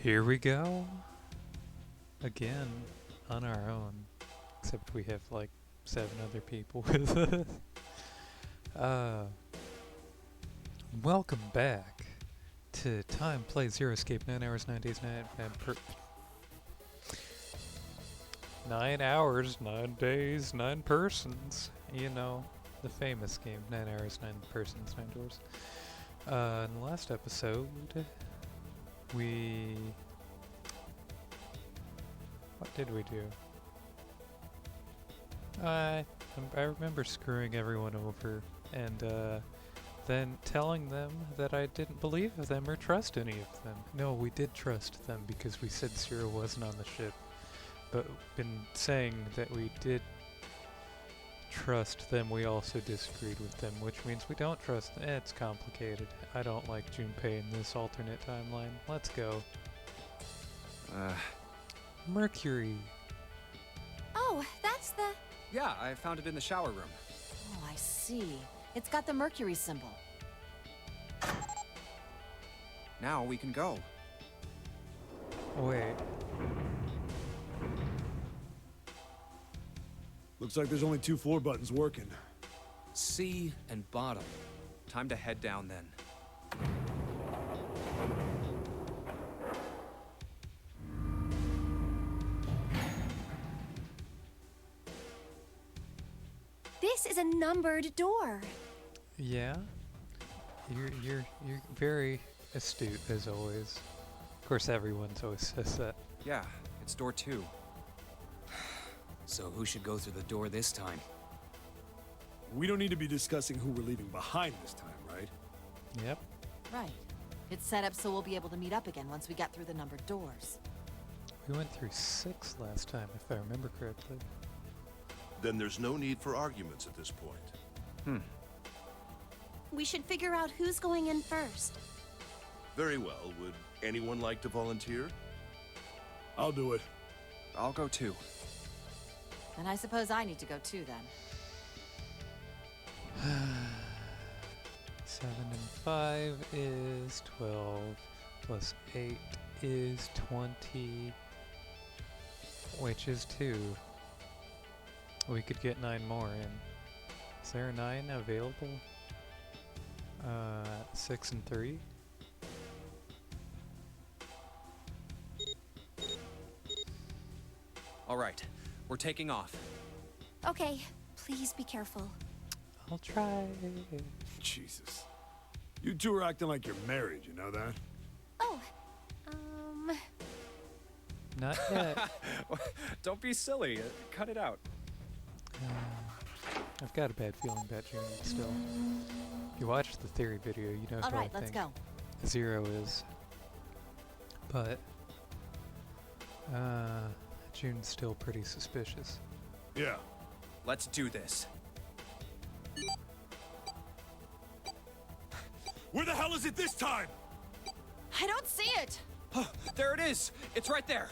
Here we go. Again, on our own. Except we have like 7 other people with us. Welcome back to Time Play Zero Escape. 9 hours, 9 days, 9 hours, 9 days, 9 persons. You know, the famous game. 9 hours, 9 persons, 9 doors. In the last episode, what did we do? I remember screwing everyone over and then telling them that I didn't believe them or trust any of them. No, we did trust them because we said Zero wasn't on the ship. But in saying that we did trust them, we also disagreed with them, which means we don't trust them. It's complicated. I don't like Junpei in this alternate timeline. Let's go. Mercury. Oh, that's the... Yeah, I found it in the shower room. Oh, I see. It's got the Mercury symbol. Now we can go. Wait. Looks like there's only 2 floor buttons working. C and bottom. Time to head down then. This is a numbered door. Yeah? You're very astute as always. Of course everyone's always says that. Yeah, it's door 2. So who should go through the door this time? We don't need to be discussing who we're leaving behind this time, right? Yep. Right. It's set up so we'll be able to meet up again once we get through the numbered doors. We went through 6 last time, if I remember correctly. Then there's no need for arguments at this point. We should figure out who's going in first. Very well. Would anyone like to volunteer? I'll do it. I'll go too. And I suppose I need to go too then. 7 and 5 is 12, plus 8 is 20, which is 2. We could get 9 more in. Is there a 9 available? 6 and 3? All right, we're taking off. Okay, please be careful. I'll try. Jesus. You 2 are acting like you're married, you know that? Oh, Not yet. Don't be silly. Cut it out. I've got a bad feeling about June still. If you watched the theory video, you know who I alright, let's think go. Zero is. But, June's still pretty suspicious. Yeah. Let's do this. Where the hell is it this time? I don't see it! There it is! It's right there!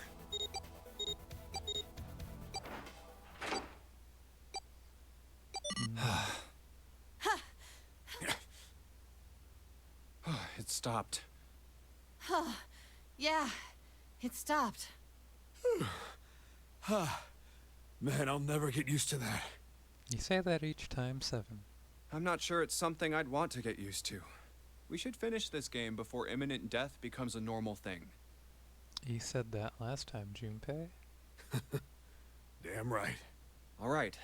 It stopped. Yeah, it stopped. Man, I'll never get used to that. You say that each time, 7. I'm not sure it's something I'd want to get used to. We should finish this game before imminent death becomes a normal thing. You said that last time, Junpei. Damn right. All right.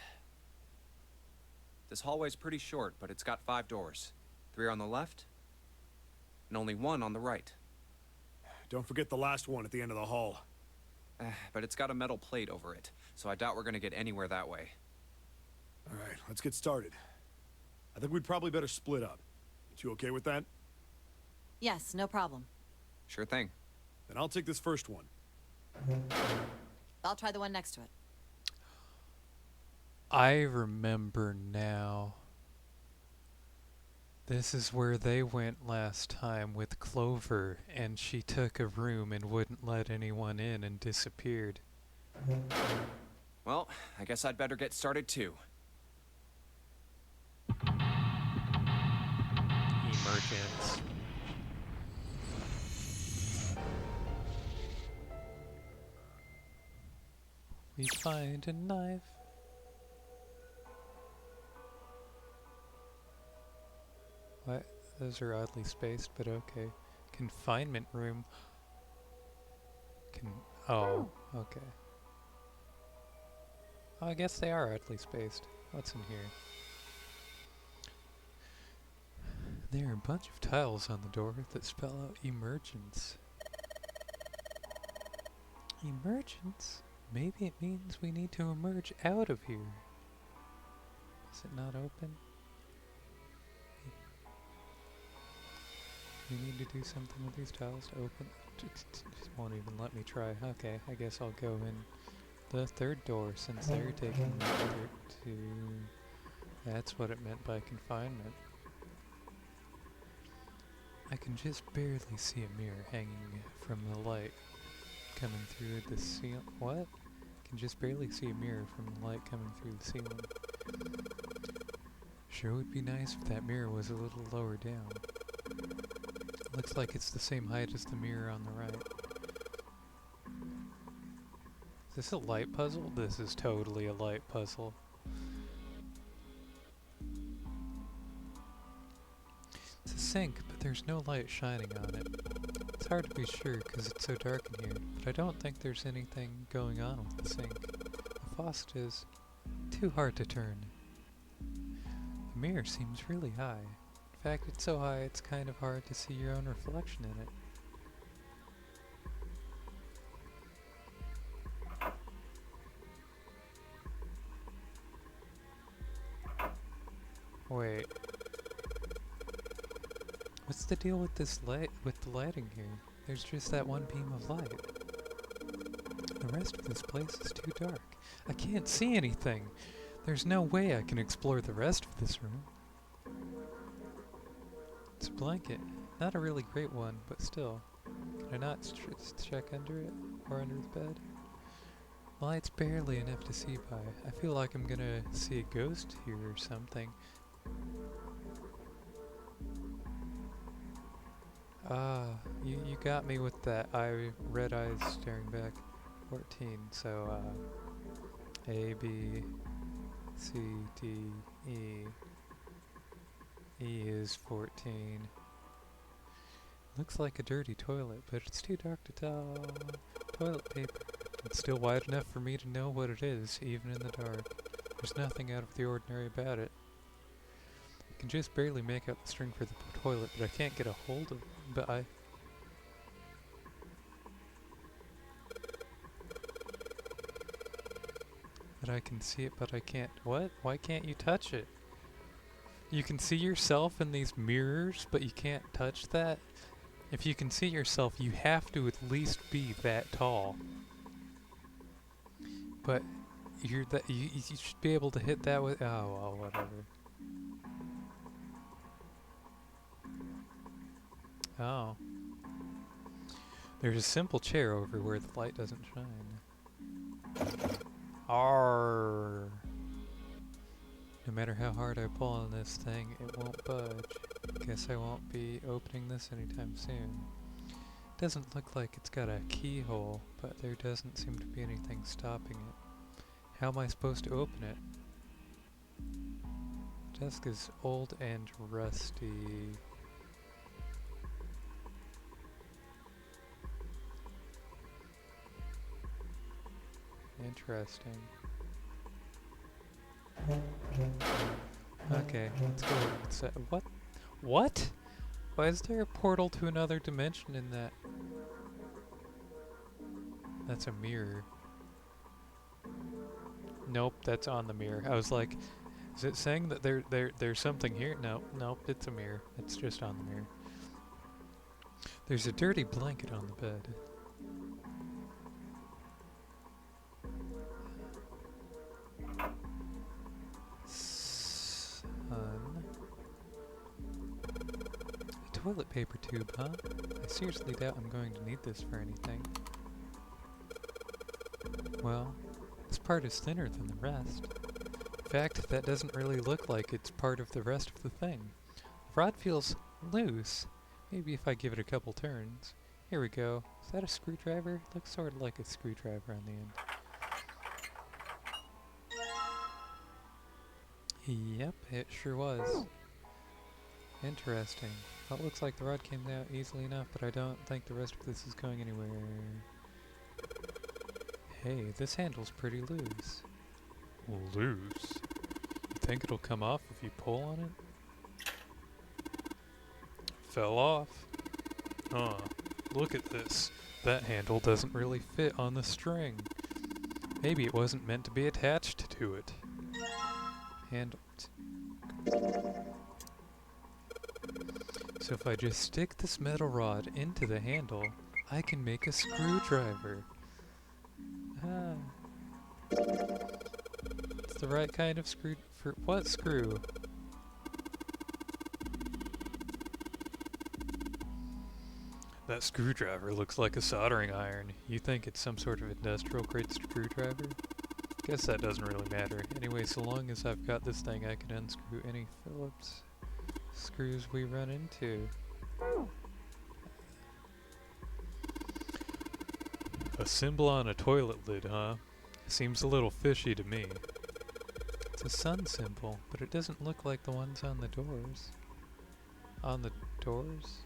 This hallway's pretty short, but it's got 5 doors. 3 on the left, and only 1 on the right. Don't forget the last one at the end of the hall. But it's got a metal plate over it, so I doubt we're gonna get anywhere that way. All right, let's get started. I think we'd probably better split up. You okay with that? Yes, no problem. Sure thing. Then I'll take this first one. I'll try the one next to it. I remember now. This is where they went last time with Clover, and she took a room and wouldn't let anyone in and disappeared. Well, I guess I'd better get started too. Emergence. We find a knife. What? Those are oddly spaced, but okay. Confinement room. Oh, okay. Oh, I guess they are oddly spaced. What's in here? There are a bunch of tiles on the door that spell out Emergence. Emergence? Maybe it means we need to emerge out of here. Is it not open? We need to do something with these tiles to open. Just won't even let me try. Okay, I guess I'll go in the third door since they're taking me to... That's what it meant by confinement. I can just barely see a mirror hanging from the light coming through the ceiling. What? I can just barely see a mirror from the light coming through the ceiling. Sure would be nice if that mirror was a little lower down. Looks like it's the same height as the mirror on the right. Is this a light puzzle? This is totally a light puzzle. It's a sink, but there's no light shining on it. It's hard to be sure because it's so dark in here, but I don't think there's anything going on with the sink. The faucet is too hard to turn. The mirror seems really high. In fact, it's so high it's kind of hard to see your own reflection in it. Wait. What's the deal with this light, with the lighting here? There's just that one beam of light. The rest of this place is too dark. I can't see anything. There's no way I can explore the rest of this room. It's a blanket. Not a really great one, but still. Can I not check under it? Or under the bed? Light's barely enough to see by. I feel like I'm gonna see a ghost here or something. You got me with that red eyes staring back. 14, so A, B, C, D, E. E is 14. Looks like a dirty toilet, but it's too dark to tell. Toilet paper. It's still wide enough for me to know what it is, even in the dark. There's nothing out of the ordinary about it. I can just barely make out the string for the toilet, but I can't get a hold of it. But I can see it, but I can't. What? Why can't you touch it? You can see yourself in these mirrors, but you can't touch that? If you can see yourself, you have to at least be that tall. But you should be able to hit that with. Oh well, whatever. Oh. There's a simple chair over where the light doesn't shine. Arrgh. No matter how hard I pull on this thing, it won't budge. Guess I won't be opening this anytime soon. Doesn't look like it's got a keyhole, but there doesn't seem to be anything stopping it. How am I supposed to open it? The desk is old and rusty. Interesting. Okay, let's go. What? What? Why is there a portal to another dimension in that? That's a mirror. Nope, that's on the mirror. I was like, is it saying that there's something here? Nope, it's a mirror. It's just on the mirror. There's a dirty blanket on the bed. A toilet paper tube, huh? I seriously doubt I'm going to need this for anything. Well, this part is thinner than the rest. In fact, that doesn't really look like it's part of the rest of the thing. The rod feels loose. Maybe if I give it a couple turns. Here we go. Is that a screwdriver? Looks sort of like a screwdriver on the end. Yep, it sure was. Interesting. Well, it looks like the rod came out easily enough, but I don't think the rest of this is going anywhere. Hey, this handle's pretty loose. Loose? You think it'll come off if you pull on it? Fell off. Huh. Look at this. That handle doesn't really fit on the string. Maybe it wasn't meant to be attached to it. Handle. So if I just stick this metal rod into the handle, I can make a screwdriver. Ah. It's the right kind of screw for what screw? That screwdriver looks like a soldering iron. You think it's some sort of industrial grade screwdriver? Guess that doesn't really matter. Anyway, so long as I've got this thing, I can unscrew any Phillips screws we run into. A symbol on a toilet lid, huh? Seems a little fishy to me. It's a sun symbol, but it doesn't look like the ones on the doors. On the doors?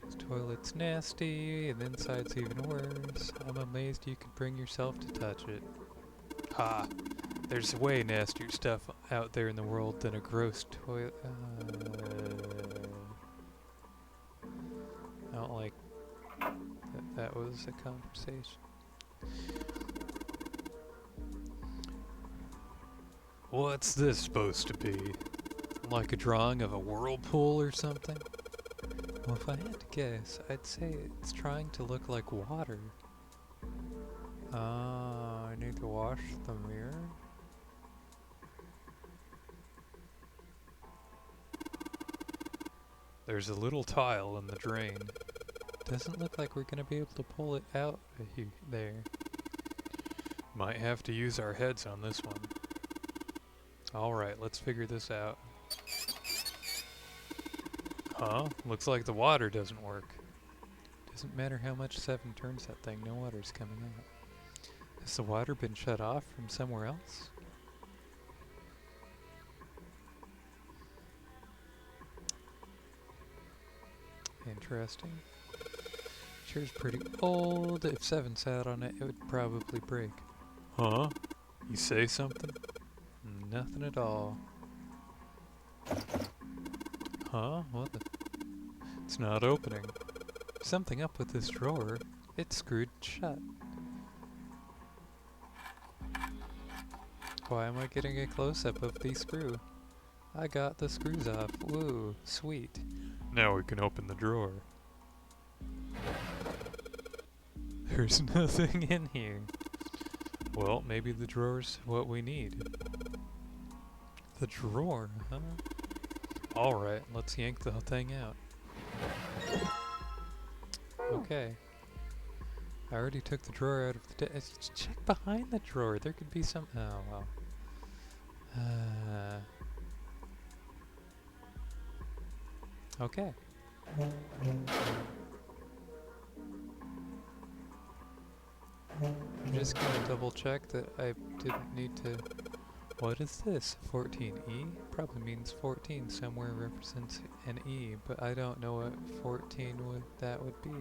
This toilet's nasty, and the inside's even worse. I'm amazed you could bring yourself to touch it. Ha! There's way nastier stuff out there in the world than a gross toilet. I don't like that was a conversation. What's this supposed to be? Like a drawing of a whirlpool or something? Well, if I had to guess, I'd say it's trying to look like water. Ah, I need to wash the mirror? There's a little tile in the drain. Doesn't look like we're gonna be able to pull it out there. Might have to use our heads on this one. Alright, let's figure this out. Huh? Looks like the water doesn't work. Doesn't matter how much 7 turns that thing, no water's coming out. Has the water been shut off from somewhere else? Interesting. Chair's pretty old. If 7 sat on it, it would probably break. Huh? You say something? Nothing at all. Huh? What the? It's not opening. Something up with this drawer. It's screwed shut. Why am I getting a close-up of the screw? I got the screws off. Woo, sweet. Now we can open the drawer. There's nothing in here. Well, maybe the drawer's what we need. The drawer, huh? Alright, let's yank the thing out. Okay. I already took the drawer out of the check behind the drawer. There could be some... Oh, well. Okay. I'm just gonna double check that I didn't need to... What is this? 14E? Probably means 14 somewhere represents an E, but I don't know what 14 that would be.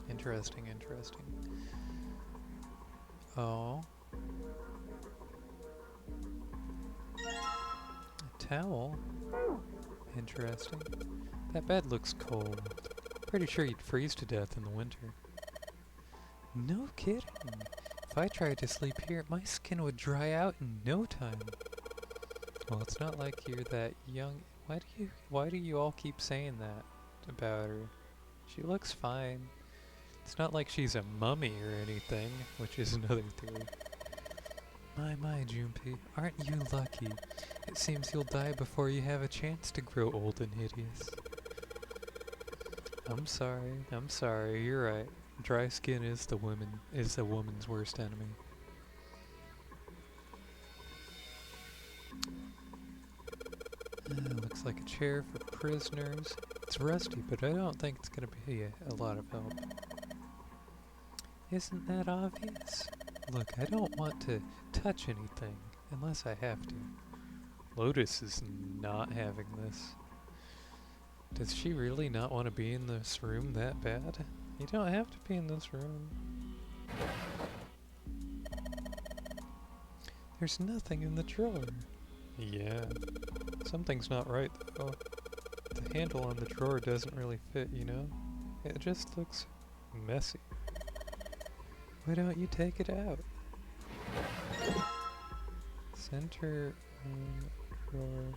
Interesting, interesting. Oh. A towel? Interesting. That bed looks cold. Pretty sure you'd freeze to death in the winter. No kidding. If I tried to sleep here, my skin would dry out in no time. Well, it's not like you're that young. Why do you all keep saying that about her? She looks fine. It's not like she's a mummy or anything, which is another theory. My, Junpei, aren't you lucky? It seems you'll die before you have a chance to grow old and hideous. I'm sorry, you're right. Dry skin is the woman's worst enemy. Looks looks like a chair for prisoners. It's rusty, but I don't think it's gonna be a lot of help. Isn't that obvious? Look, I don't want to touch anything unless I have to. Lotus is not having this. Does she really not want to be in this room that bad? You don't have to be in this room. There's nothing in the drawer. Yeah, something's not right though. The handle on the drawer doesn't really fit, you know? It just looks messy. Why don't you take it out? Center drawer.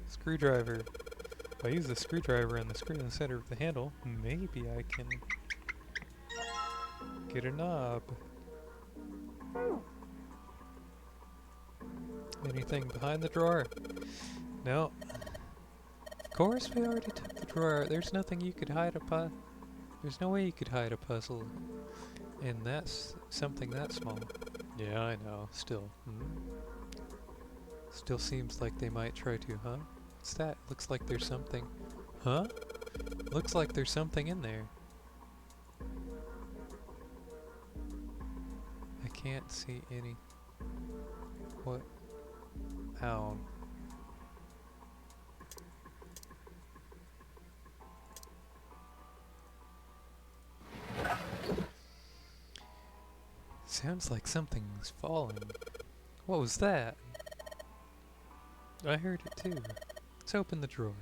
Screwdriver. If I use the screwdriver on the screen in the center of the handle, maybe I can get a knob. Anything behind the drawer? No. Of course we already took the drawer out. There's nothing you could hide there's no way you could hide a puzzle in something that small. Yeah, I know. Still. Still seems like they might try to, huh? What's that? Looks like there's something. Huh? Looks like there's something in there. I can't see any. What? Ow. Sounds like something's falling. What was that? I heard it too. Let's open the drawer.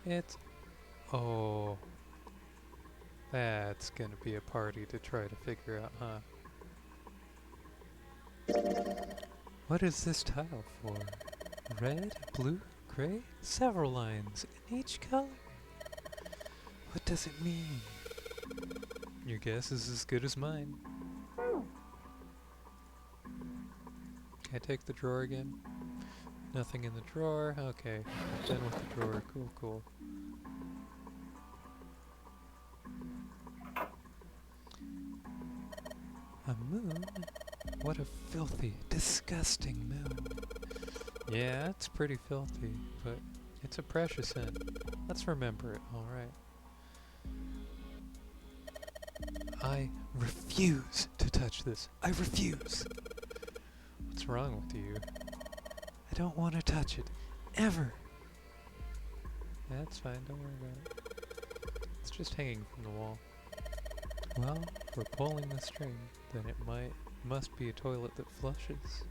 It's... Oh. That's gonna be a party to try to figure out, huh? What is this tile for? Red, blue, gray? Several lines in each color? What does it mean? Your guess is as good as mine. Can I take the drawer again? Nothing in the drawer. Okay, done with the drawer. Cool, cool. A moon? What a filthy, disgusting moon. Yeah, it's pretty filthy, but it's a precious scent. Let's remember it, alright. I refuse to touch this. I refuse! What's wrong with you? I don't want to touch it. Ever! That's fine, don't worry about it. It's just hanging from the wall. Well, if we're pulling the string, then it must be a toilet that flushes.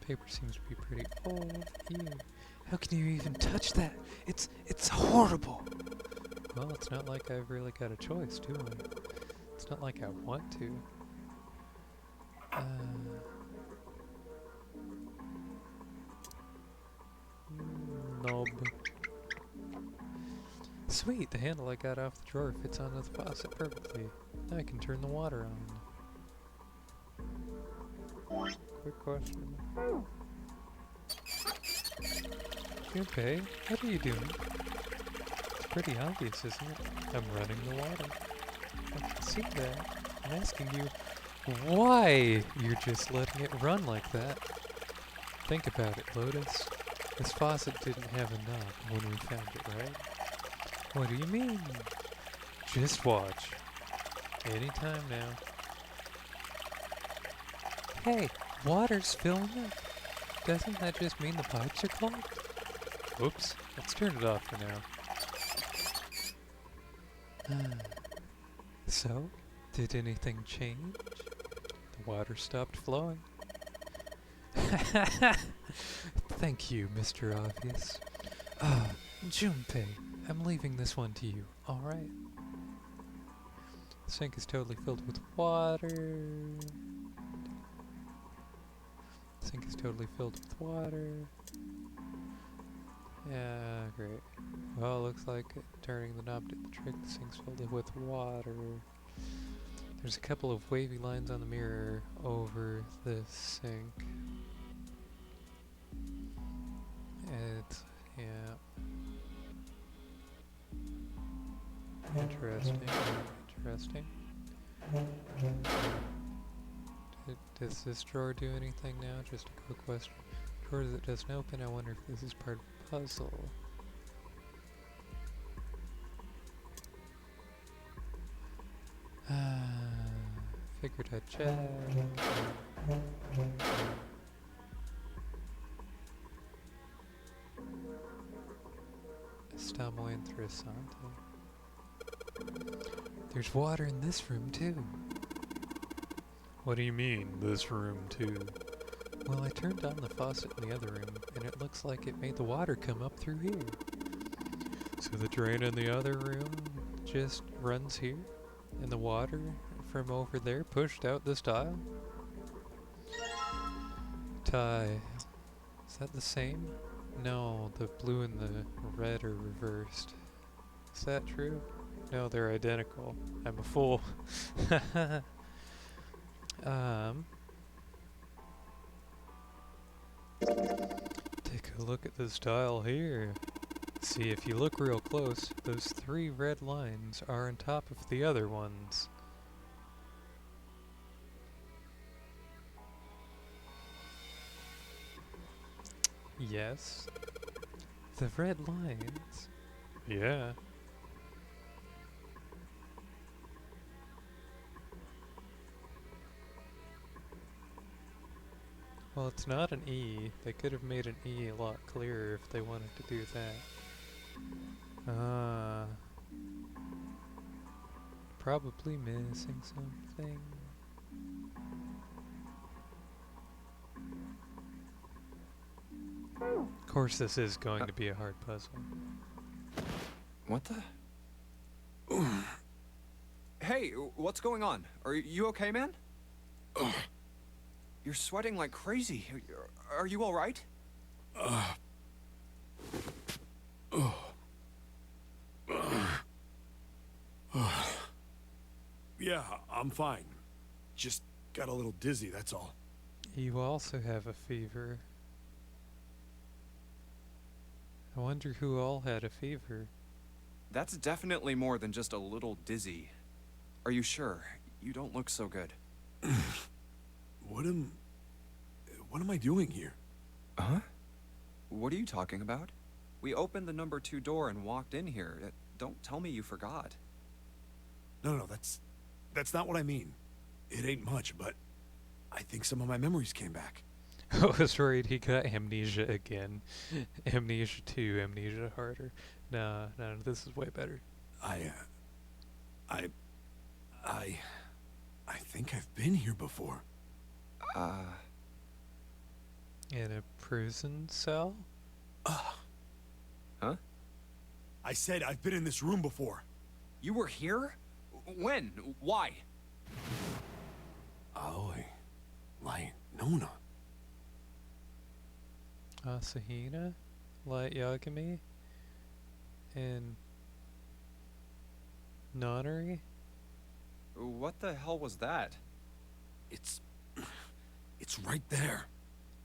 Paper seems to be pretty old. Ew. How can you even touch that? It's horrible! Well, it's not like I've really got a choice, do I? It's not like I want to. Knob. Sweet, the handle I got off the drawer fits onto the faucet perfectly. Now I can turn the water on. Quick question. Junpei, what are you doing? It's pretty obvious, isn't it? I'm running the water. I can see that. I'm asking you why you're just letting it run like that. Think about it, Lotus. This faucet didn't have a knob when we found it, right? What do you mean? Just watch. Anytime now. Hey, water's filling up. Doesn't that just mean the pipes are clogged? Oops, let's turn it off for now. So, did anything change? The water stopped flowing. Thank you, Mr. Obvious. Junpei, I'm leaving this one to you, alright? The sink is totally filled with water. The sink is totally filled with water. Yeah, great. Well, looks like turning the knob did the trick. The sink's filled with water. There's a couple of wavy lines on the mirror over the sink. It's, yeah. Interesting. Interesting. Does this drawer do anything now? Just a quick question. Drawer that doesn't open, I wonder if this is part of the puzzle. Figured I'd check. Estamos interesante. There's water in this room too. What do you mean, this room too? Well, I turned on the faucet in the other room, and it looks like it made the water come up through here. So the drain in the other room just runs here, and the water from over there pushed out this tile? Tie. Is that the same? No, the blue and the red are reversed. Is that true? No, they're identical. I'm a fool. Take a look at this tile here. See, if you look real close, those 3 red lines are on top of the other ones. Yes. The red lines? Yeah. Well, it's not an E. They could have made an E a lot clearer if they wanted to do that. Probably missing something. Of course this is going to be a hard puzzle. What the? Hey, what's going on? Are you okay, man? You're sweating like crazy. Are you all right? Yeah, I'm fine. Just got a little dizzy, that's all. You also have a fever. I wonder who all had a fever. That's definitely more than just a little dizzy. Are you sure? You don't look so good. What am I doing here? Huh? What are you talking about? We opened the number 2 door and walked in here. Don't tell me you forgot. No, that's not what I mean. It ain't much, but I think some of my memories came back. I was worried he got amnesia again. Amnesia 2, amnesia harder. No, this is way better. I think I've been here before. In a prison cell? Huh? I said I've been in this room before. You were here? When? Why? Aoi. Light Nona. Asahina? Light Yagami? And Nonary? What the hell was that? It's right there.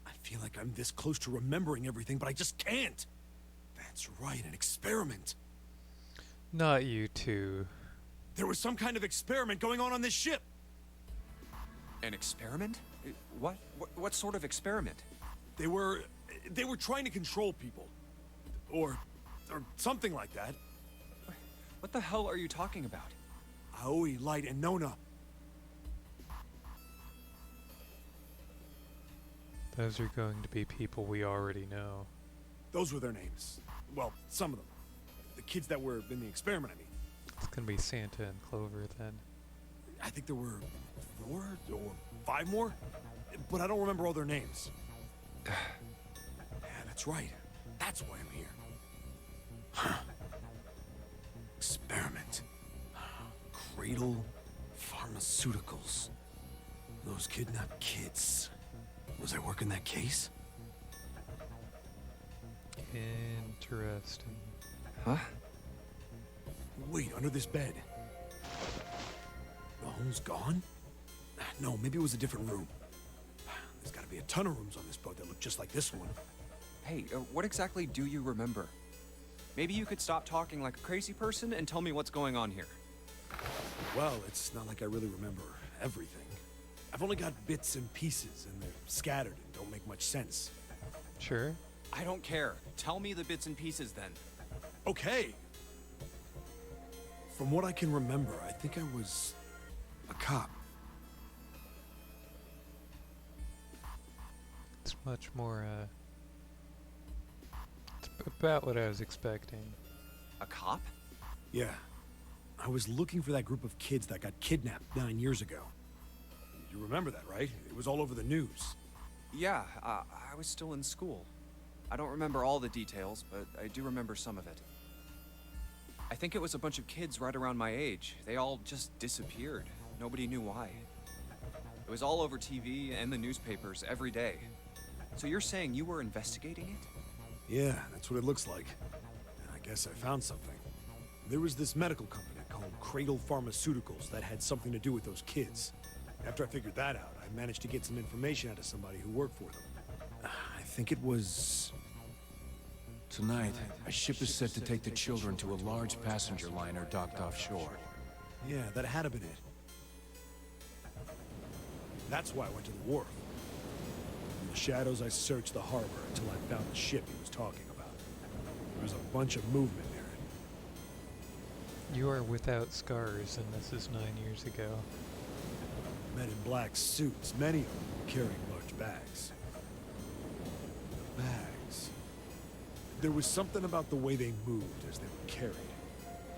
I feel like I'm this close to remembering everything, but I just can't. That's right, an experiment. Not you two. There was some kind of experiment going on this ship. An experiment? What sort of experiment? They were trying to control people. Or something like that. What the hell are you talking about? Aoi, Light, and Nona. Those are going to be people we already know. Those were their names. Well, some of them. The kids that were in the experiment, I mean. It's gonna be Santa and Clover then. I think there were 4 or 5 more, but I don't remember all their names. Yeah, that's right. That's why I'm here. Huh. Experiment. Cradle Pharmaceuticals. Those kidnapped kids. Was I working that case? Interesting. Huh? Wait, under this bed. The hole's gone? No, maybe it was a different room. There's gotta be a ton of rooms on this boat that look just like this one. Hey, what exactly do you remember? Maybe you could stop talking like a crazy person and tell me what's going on here. Well, it's not like I really remember everything. I've only got bits and pieces, and they're scattered and don't make much sense. Sure. I don't care. Tell me the bits and pieces then. Okay. From what I can remember, I think I was a cop. It's much more, it's about what I was expecting. A cop? Yeah. I was looking for that group of kids that got kidnapped 9 years ago. You remember that, right? It was all over the news. Yeah, I was still in school. I don't remember all the details, but I do remember some of it. I think it was a bunch of kids right around my age. They all just disappeared. Nobody knew why. It was all over TV and the newspapers every day. So you're saying you were investigating it? Yeah, that's what it looks like. I guess I found something. There was this medical company called Cradle Pharmaceuticals that had something to do with those kids. After I figured that out, I managed to get some information out of somebody who worked for them. I think it was... Tonight, a ship is set to take the children to a large passenger liner docked offshore. Yeah, that had to been it. That's why I went to the wharf. In the shadows, I searched the harbor until I found the ship he was talking about. There was a bunch of movement near it. You are without scars, and this is 9 years ago. Men in black suits, many of them carrying large bags. The bags. There was something about the way they moved as they were carried.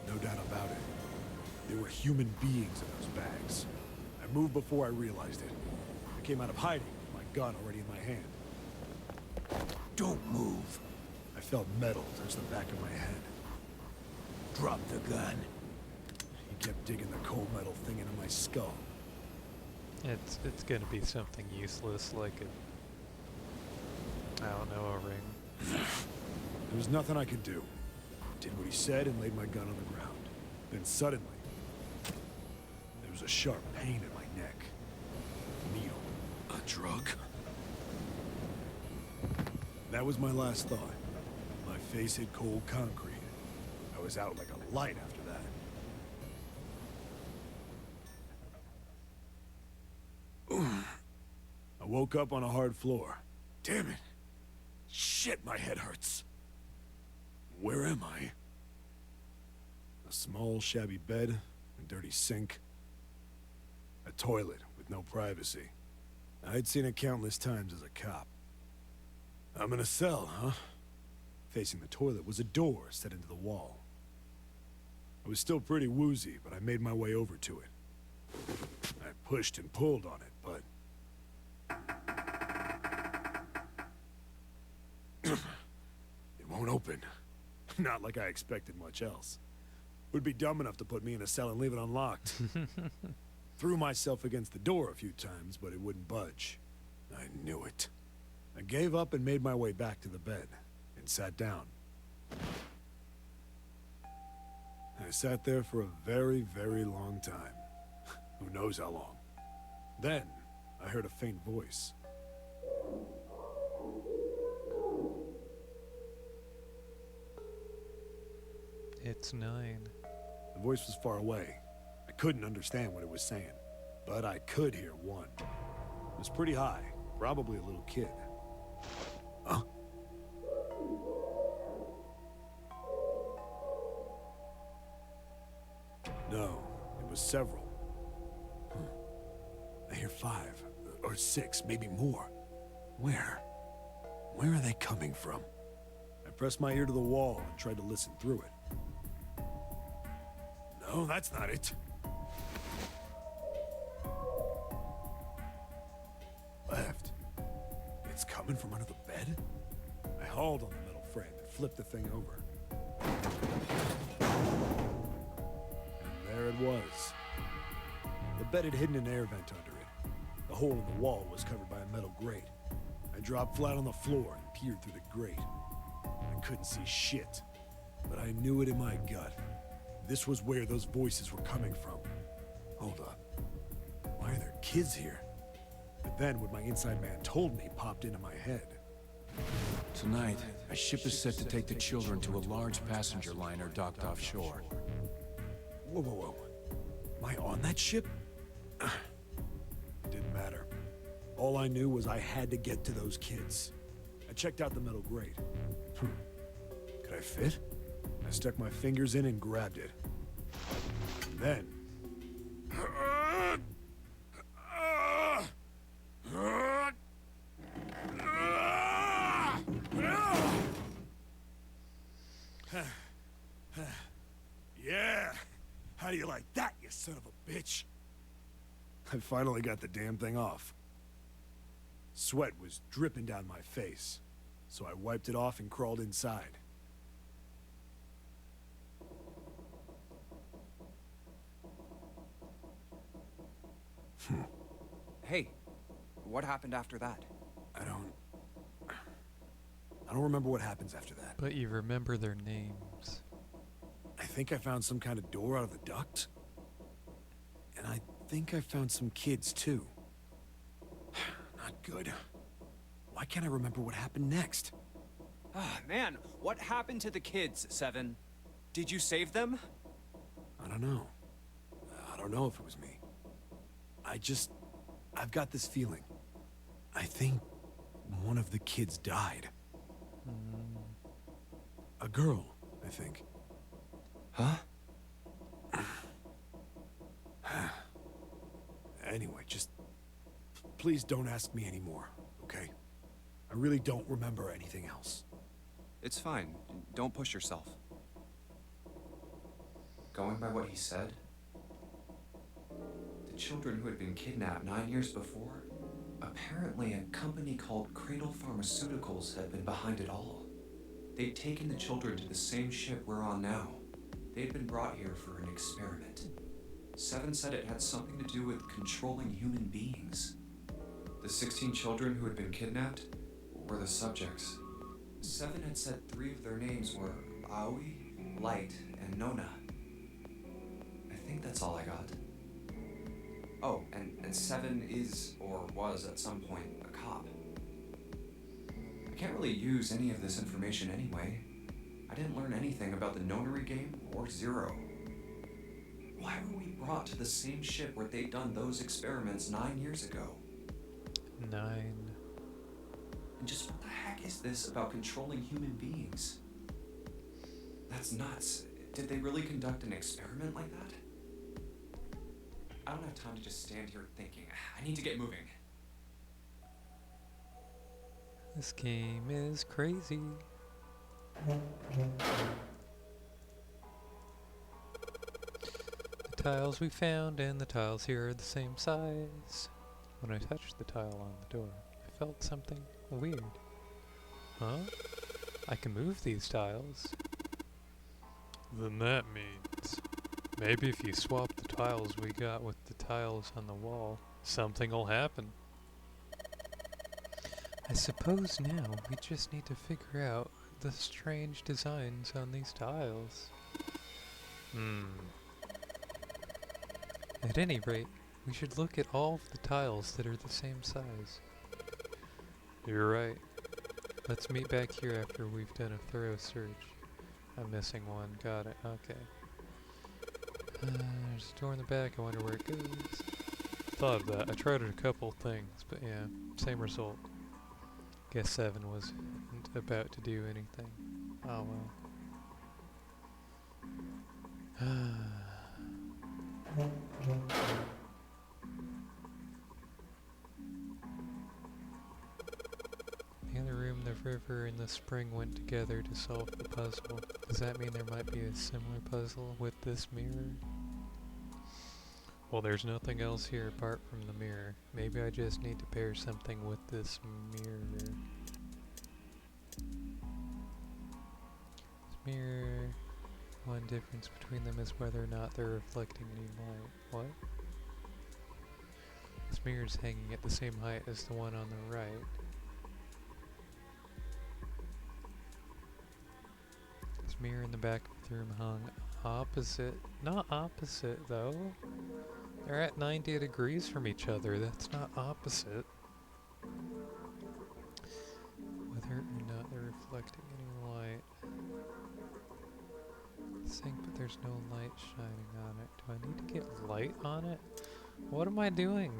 No doubt about it. There were human beings in those bags. I moved before I realized it. I came out of hiding with my gun already in my hand. Don't move. I felt metal touch the back of my head. Drop the gun. He kept digging the cold metal thing into my skull. It's gonna be something useless, like a... I don't know, a ring. There was nothing I could do. I did what he said and laid my gun on the ground. Then suddenly, there was a sharp pain in my neck. A needle. A drug? That was my last thought. My face hit cold concrete. I was out like a light after that. I woke up on a hard floor. Damn it. Shit, my head hurts. Where am I? A small, shabby bed, a dirty sink, a toilet with no privacy. I'd seen it countless times as a cop. I'm in a cell, huh? Facing the toilet was a door set into the wall. I was still pretty woozy, but I made my way over to it. I pushed and pulled on it, but... it won't open. Not like I expected much else. Would be dumb enough to put me in a cell and leave it unlocked. Threw myself against the door a few times, but it wouldn't budge. I knew it. I gave up and made my way back to the bed, and sat down. I sat there for a very, very long time. Who knows how long. Then, I heard a faint voice. It's 9. The voice was far away. I couldn't understand what it was saying, but I could hear one. It was pretty high, probably a little kid. Huh? No, it was several. I hear 5, or 6, maybe more. Where? Where are they coming from? I pressed my ear to the wall and tried to listen through it. No, that's not it. Left. It's coming from under the bed? I hauled on the metal frame and flipped the thing over. And there it was. The bed had hidden an air vent under it. The hole in the wall was covered by a metal grate. I dropped flat on the floor and peered through the grate. I couldn't see shit, but I knew it in my gut. This was where those voices were coming from. Hold up. Why are there kids here? But then what my inside man told me popped into my head. Tonight, a ship is set to take the children to a large passenger liner docked offshore. Whoa, whoa, whoa. Am I on that ship? Didn't matter. All I knew was I had to get to those kids. I checked out the metal grate. Could I fit? I stuck my fingers in and grabbed it. And then... Yeah! How do you like that, you son of a bitch? I finally got the damn thing off. Sweat was dripping down my face, so I wiped it off and crawled inside. Hey, what happened after that? I don't remember what happens after that. But you remember their names. I think I found some kind of door out of the duct. And I think I found some kids, too. Not good. Why can't I remember what happened next? Ah, man, what happened to the kids, Seven? Did you save them? I don't know. I don't know if it was me. I've got this feeling. I think one of the kids died. A girl, I think. Huh? Anyway, just please don't ask me anymore, okay? I really don't remember anything else. It's fine. Don't push yourself. Going by what he said, the children who had been kidnapped 9 years before, apparently a company called Cradle Pharmaceuticals had been behind it all. They'd taken the children to the same ship we're on now. They'd been brought here for an experiment. Seven said it had something to do with controlling human beings. The 16 children who had been kidnapped were the subjects. Seven had said 3 of their names were Aoi, Light, and Nona. I think that's all I got. Oh, and Seven is, or was at some point, a cop. I can't really use any of this information anyway. I didn't learn anything about the Nonary game or Zero. Why were we brought to the same ship where they'd done those experiments 9 years ago? 9. And just what the heck is this about controlling human beings? That's nuts. Did they really conduct an experiment like that? I don't have time to just stand here thinking. I need to get moving. This game is crazy. The tiles we found and the tiles here are the same size. When I touched the tile on the door, I felt something weird. Huh? I can move these tiles. Then that means maybe if you swap the tiles we got with the tiles on the wall, something will happen. I suppose now we just need to figure out the strange designs on these tiles. At any rate, we should look at all of the tiles that are the same size. You're right. Let's meet back here after we've done a thorough search. I'm missing one. Got it. Okay. There's a door in the back. I wonder where it goes. Thought of that. I tried it a couple things, but yeah, same result. Guess 7 wasn't about to do anything. Oh well. The other room, the river, and the spring went together to solve the puzzle. Does that mean there might be a similar puzzle with this mirror? Well, there's nothing else here apart from the mirror. Maybe I just need to pair something with this mirror. This mirror. One difference between them is whether or not they're reflecting any light. What? This mirror is hanging at the same height as the one on the right. This mirror in the back of the room hung opposite. Not opposite, though. They're at 90 degrees from each other. That's not opposite. Whether or not they're reflecting any light. Think, but there's no light shining on it. Do I need to get light on it? What am I doing?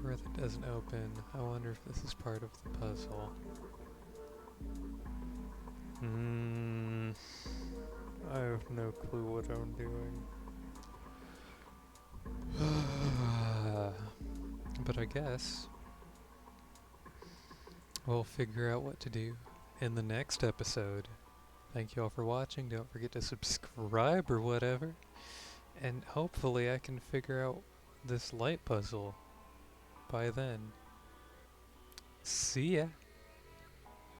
Drawer that doesn't open. I wonder if this is part of the puzzle. I have no clue what I'm doing. But I guess we'll figure out what to do in the next episode. Thank you all for watching. Don't forget to subscribe or whatever. And hopefully I can figure out this light puzzle by then. See ya.